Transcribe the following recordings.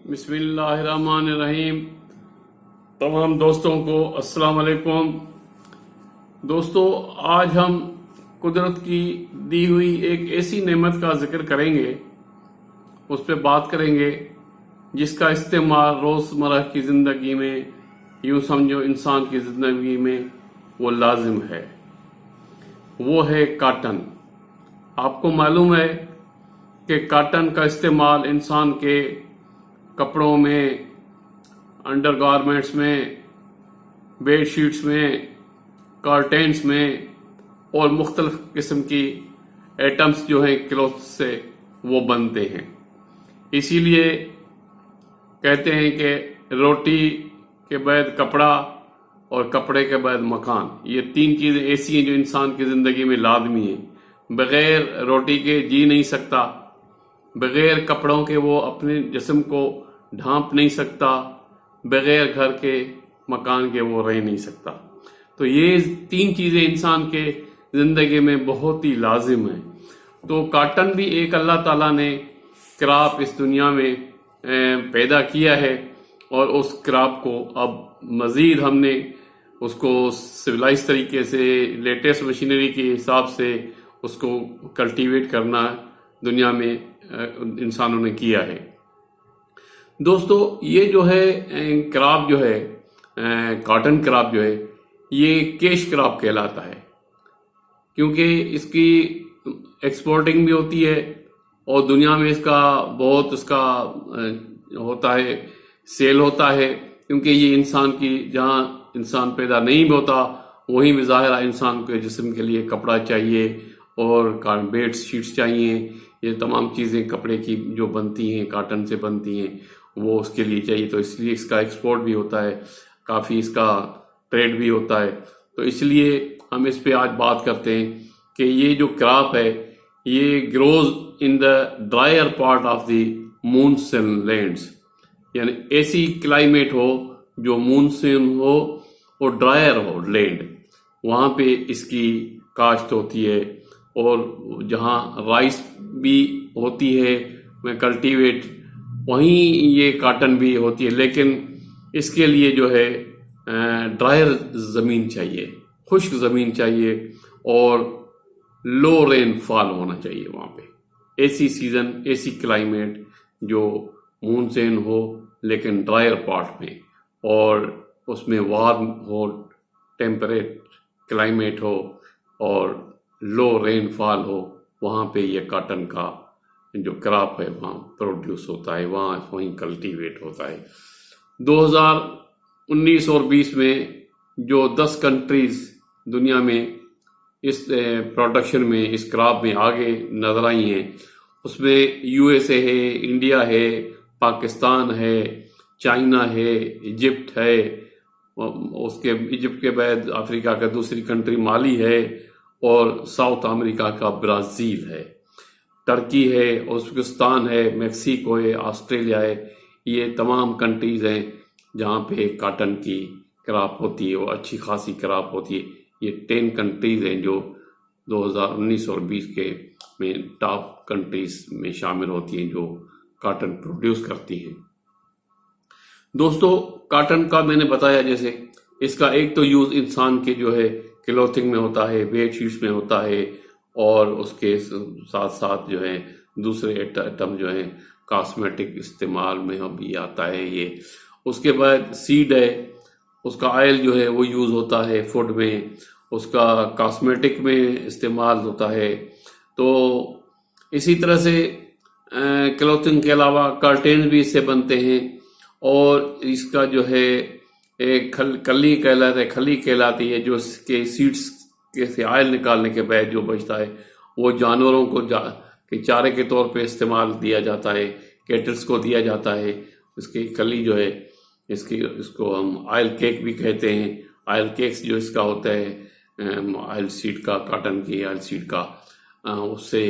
بسم اللہ الرحمن الرحیم۔ تمام دوستوں کو السلام علیکم۔ دوستو، آج ہم قدرت کی دی ہوئی ایک ایسی نعمت کا ذکر کریں گے، اس پہ بات کریں گے جس کا استعمال روزمرہ کی زندگی میں، یوں سمجھو انسان کی زندگی میں وہ لازم ہے۔ وہ ہے کاٹن۔ آپ کو معلوم ہے کہ کاٹن کا استعمال انسان کے کپڑوں میں، انڈر گارمنٹس میں، بیڈ شیٹس میں، کارٹینس میں اور مختلف قسم کی ایٹمز جو ہیں کلوتھ سے وہ بنتے ہیں۔ اسی لیے کہتے ہیں کہ روٹی کے بعد کپڑا اور کپڑے کے بعد مکان، یہ تین چیزیں ایسی ہیں جو انسان کی زندگی میں لازمی ہیں۔ بغیر روٹی کے جی نہیں سکتا، بغیر کپڑوں کے وہ اپنے جسم کو ڈھانپ نہیں سکتا، بغیر گھر کے مکان کے وہ رہ نہیں سکتا۔ تو یہ تین چیزیں انسان کے زندگی میں بہت ہی لازم ہیں۔ تو کاٹن بھی ایک اللہ تعالیٰ نے کراپ اس دنیا میں پیدا کیا ہے، اور اس کراپ کو اب مزید ہم نے اس کو سویلائز طریقے سے، لیٹسٹ مشینری کے حساب سے اس کو کلٹیویٹ کرنا دنیا میں انسانوں نے کیا ہے۔ دوستو، یہ جو ہے کراپ جو ہے، کاٹن کراپ جو ہے، یہ کیش کراپ کہلاتا ہے، کیونکہ اس کی ایکسپورٹنگ بھی ہوتی ہے اور دنیا میں اس کا بہت ہوتا ہے، سیل ہوتا ہے، کیونکہ یہ انسان کی جہاں انسان پیدا نہیں بھی ہوتا وہیں بظاہرہ انسان کے جسم کے لیے کپڑا چاہیے اور بیڈ شیٹس چاہیے۔ یہ تمام چیزیں کپڑے کی جو بنتی ہیں، کاٹن سے بنتی ہیں، وہ اس کے لیے چاہیے، تو اس لیے اس کا ایکسپورٹ بھی ہوتا ہے، کافی اس کا ٹریڈ بھی ہوتا ہے۔ تو اس لیے ہم اس پہ آج بات کرتے ہیں کہ یہ جو کراپ ہے یہ grows in the drier part of the monsoon lands, یعنی ایسی کلائمیٹ ہو جو مونسون ہو اور ڈرائر ہو لینڈ، وہاں پہ اس کی کاشت ہوتی ہے، اور جہاں رائس بھی ہوتی ہے کلٹیویٹ، وہیں یہ کاٹن بھی ہوتی ہے، لیکن اس کے لیے جو ہے ڈرائر زمین چاہیے، خشک زمین چاہیے، اور لو رین فال ہونا چاہیے وہاں پہ، ایسی سیزن، ایسی کلائمیٹ جو مونسون ہو لیکن ڈرائر پارٹ میں، اور اس میں وارم ہو، ٹیمپریٹ کلائمیٹ ہو اور لو رین فال ہو، وہاں پہ یہ کاٹن کا جو کراپ ہے وہاں پروڈیوس ہوتا ہے، وہیں کلٹیویٹ ہوتا ہے۔ 2019 اور 20 میں جو 10 کنٹریز دنیا میں اس پروڈکشن میں، اس کراپ میں آگے نظر آئی ہیں، اس میں USA ہے، انڈیا ہے، پاکستان ہے، چائنا ہے، ایجپٹ ہے، ایجپٹ کے بعد افریقہ کا دوسری کنٹری مالی ہے، اور ساؤتھ امریکہ کا برازیل ہے، ترکی ہے، ازبکستان ہے، میکسیکو ہے، آسٹریلیا ہے۔ یہ تمام کنٹریز ہیں جہاں پہ کاٹن کی کراپ ہوتی ہے، وہ اچھی خاصی کراپ ہوتی ہے۔ یہ 10 کنٹریز ہیں جو 2019 اور 20 کے میں ٹاپ کنٹریز میں شامل ہوتی ہیں جو کاٹن پروڈیوس کرتی ہیں۔ دوستو، کاٹن کا میں نے بتایا، جیسے اس کا ایک تو یوز انسان کے جو ہے کلوتھنگ میں ہوتا ہے، بیڈ شیٹس میں ہوتا ہے، اور اس کے ساتھ ساتھ جو ہے دوسرے ایٹم جو ہیں کاسمیٹک استعمال میں بھی آتا ہے یہ۔ اس کے بعد سیڈ ہے، اس کا آئل جو ہے وہ یوز ہوتا ہے فوڈ میں، اس کا کاسمیٹک میں استعمال ہوتا ہے۔ تو اسی طرح سے کلوتھنگ کے علاوہ کرٹین بھی اس سے بنتے ہیں، اور اس کا جو ہے ایک کھلی کہلاتی ہے، جو اس کے سیڈس کے سے آئل نکالنے کے بعد جو بچتا ہے وہ جانوروں کو چارے کے طور پہ استعمال دیا جاتا ہے، کیٹلز کو دیا جاتا ہے۔ اس کی کلی جو ہے، اس کو ہم آئل کیک بھی کہتے ہیں۔ آئل کیکس جو اس کا ہوتا ہے آئل سیڈ کا، کاٹن کی آئل سیڈ کا، اس سے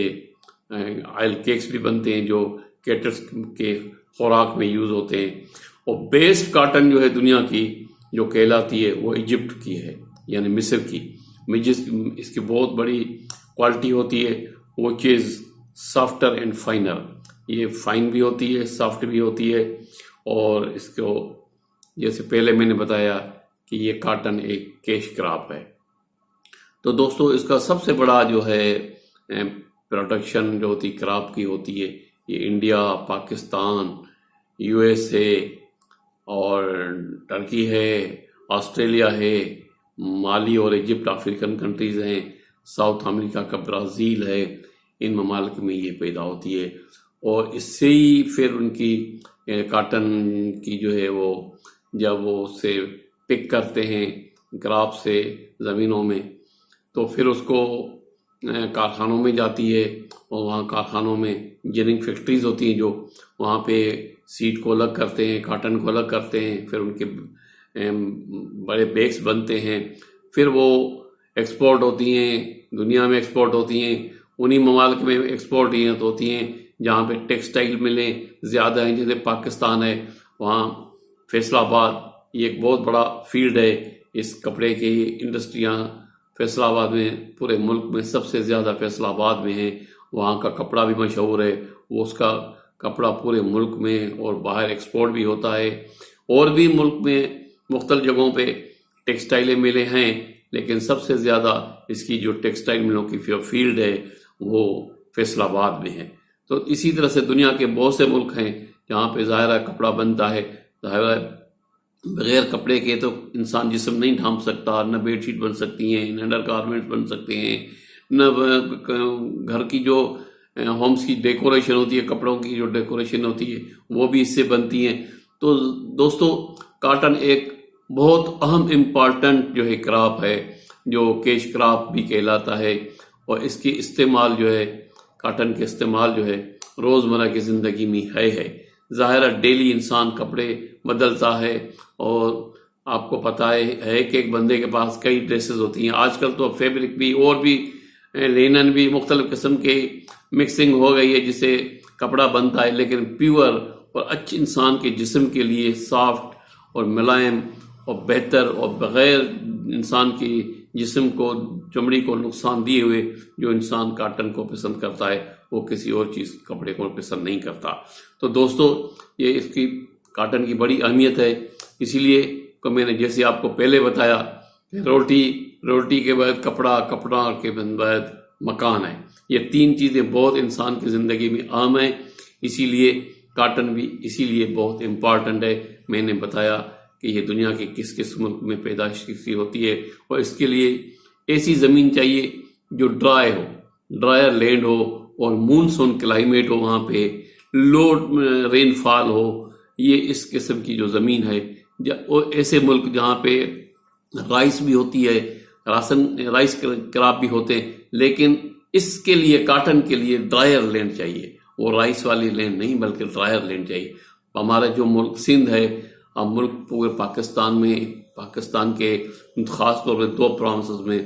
آئل کیکس بھی بنتے ہیں جو کیٹلز کے خوراک میں یوز ہوتے ہیں۔ اور بیسٹ کاٹن جو ہے دنیا کی جو کہلاتی ہے وہ ایجپٹ کی ہے، یعنی مصر کی۔ اس کی بہت بڑی کوالٹی ہوتی ہے، وہ چیز سافٹر اینڈ فائنر، یہ فائن بھی ہوتی ہے، سافٹ بھی ہوتی ہے، اور اس کو جیسے پہلے میں نے بتایا کہ یہ کاٹن ایک کیش کراپ ہے. تو دوستو اس کا سب سے بڑا جو ہے پروڈکشن جو ہوتی کراپ کی ہوتی ہے یہ India, Pakistan, U S A اور ٹرکی ہے، آسٹریلیا ہے، مالی اور ایجپٹ افریقن کنٹریز ہیں، ساؤتھ امریکہ کا برازیل ہے. ان ممالک میں یہ پیدا ہوتی ہے اور اس سے ہی پھر ان کی کاٹن کی جو ہے وہ جب وہ اسے پک کرتے ہیں کراپ سے زمینوں میں تو پھر اس کو کارخانوں میں جاتی ہے اور وہاں کارخانوں میں جننگ فیکٹریز ہوتی ہیں جو وہاں پہ سیڈ کو الگ کرتے ہیں، کاٹن کو الگ کرتے ہیں، پھر ان کے بڑے بیگس بنتے ہیں، پھر وہ ایکسپورٹ ہوتی ہیں، دنیا میں ایکسپورٹ ہوتی ہیں. انہی ممالک میں ایکسپورٹ ہوتی ہیں جہاں پہ ٹیکسٹائل ملیں زیادہ ہیں، جیسے پاکستان ہے وہاں فیصل آباد یہ ایک بہت بڑا فیلڈ ہے اس کپڑے کی انڈسٹریاں فیصل آباد میں، پورے ملک میں سب سے زیادہ فیصل آباد میں ہیں. وہاں کا کپڑا بھی مشہور ہے، وہ اس کا کپڑا پورے ملک میں اور باہر ایکسپورٹ بھی ہوتا ہے. اور بھی ملک میں مختلف جگہوں پہ ٹیکسٹائلیں ملے ہیں لیکن سب سے زیادہ اس کی جو ٹیکسٹائل ملوں کی فیلڈ ہے وہ فیصل آباد میں ہے. تو اسی طرح سے دنیا کے بہت سے ملک ہیں جہاں پہ ظاہرہ کپڑا بنتا ہے. ظاہرہ بغیر کپڑے کے تو انسان جسم نہیں ڈھانپ سکتا، نہ بیڈ شیٹ بن سکتی ہیں، نہ انڈر گارمنٹس بن سکتے ہیں، نہ گھر کی جو ہومس کی ڈیکوریشن ہوتی ہے، کپڑوں کی جو ڈیکوریشن ہوتی ہے وہ بھی اس سے بنتی ہیں. تو دوستو کاٹن ایک بہت اہم امپارٹنٹ جو ہے کراپ ہے جو کیش کراپ بھی کہلاتا ہے اور اس کی استعمال جو ہے کاٹن کے استعمال جو ہے روزمرہ کی زندگی میں ہے. ظاہرہ ڈیلی انسان کپڑے بدلتا ہے اور آپ کو پتہ ہے کہ ایک بندے کے پاس کئی ڈریسز ہوتی ہیں. آج کل تو فیبرک بھی اور بھی لینن بھی مختلف قسم کے مکسنگ ہو گئی ہے جس سے کپڑا بنتا ہے، لیکن پیور اور اچھے انسان کے جسم کے لیے سافٹ اور ملائم اور بہتر اور بغیر انسان کی جسم کو چمڑی کو نقصان دیے ہوئے جو انسان کاٹن کو پسند کرتا ہے وہ کسی اور چیز کپڑے کو پسند نہیں کرتا. تو دوستو یہ اس کی کاٹن کی بڑی اہمیت ہے. اسی لیے کہ میں نے جیسے آپ کو پہلے بتایا کہ روٹی کے بعد کپڑا، کپڑا کے بعد مکان ہے. یہ تین چیزیں بہت انسان کی زندگی میں عام ہیں، اسی لیے کاٹن بھی اسی لیے بہت امپارٹنٹ ہے. میں نے بتایا کہ یہ دنیا کے کس کس ملک میں پیدائش کی ہوتی ہے اور اس کے لیے ایسی زمین چاہیے جو ڈرائر لینڈ ہو اور مونسون کلائمیٹ ہو، وہاں پہ لو رین فال ہو. یہ اس قسم کی جو زمین ہے اور ایسے ملک جہاں پہ رائس بھی ہوتی ہے، رائس کراپ بھی ہوتے ہیں، لیکن اس کے لیے کاٹن کے لیے ڈرائر لینڈ چاہیے. وہ رائس والی لینڈ نہیں بلکہ ڈرائر لینڈ چاہیے. ہمارا جو ملک سندھ ہے، اب ملک پورے پاکستان کے خاص طور پہ دو پروونسز میں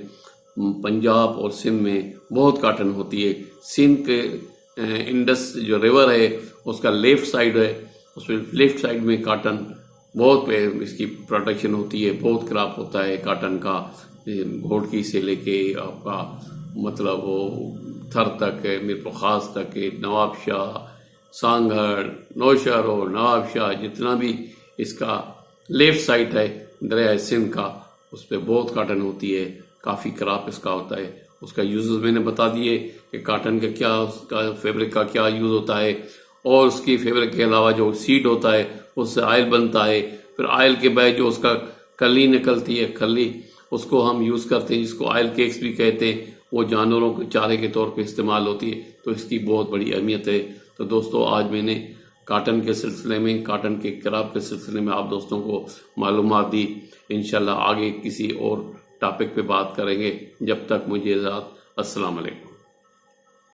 پنجاب اور سندھ میں بہت کاٹن ہوتی ہے. سندھ کے انڈس جو ریور ہے اس کا لیفٹ سائیڈ ہے، اس میں لیفٹ سائیڈ میں کاٹن بہت اس کی پروڈکشن ہوتی ہے، بہت کراپ ہوتا ہے کاٹن کا. گھوڑکی سے لے کے آپ کا مطلب وہ تھر تک، میرپور خاص تک، نواب شاہ، سانگھڑ، نوشہر اور نواب شاہ، جتنا بھی اس کا لیفٹ سائڈ ہے دریائے سندھ کا اس پہ بہت کاٹن ہوتی ہے. کافی کراپ اس کا ہوتا ہے. اس کا یوزز میں نے بتا دیے کہ کاٹن کا کیا، اس کا فیبرک کا کیا یوز ہوتا ہے اور اس کی فیبرک کے علاوہ جو سیڈ ہوتا ہے اس سے آئل بنتا ہے. پھر آئل کے بعد جو اس کا کلی نکلتی ہے، کھلی، اس کو ہم یوز کرتے ہیں جس کو آئل کیکس بھی کہتے ہیں. وہ جانوروں کے چارے کے طور پہ استعمال ہوتی ہے. تو اس کی بہت بڑی اہمیت ہے. تو دوستو آج میں نے کاٹن کے سلسلے میں، کاٹن کے کراپ کے سلسلے میں آپ دوستوں کو معلومات دی. انشاءاللہ آگے کسی اور ٹاپک پہ بات کریں گے. جب تک مجھے اجازت، السلام علیکم.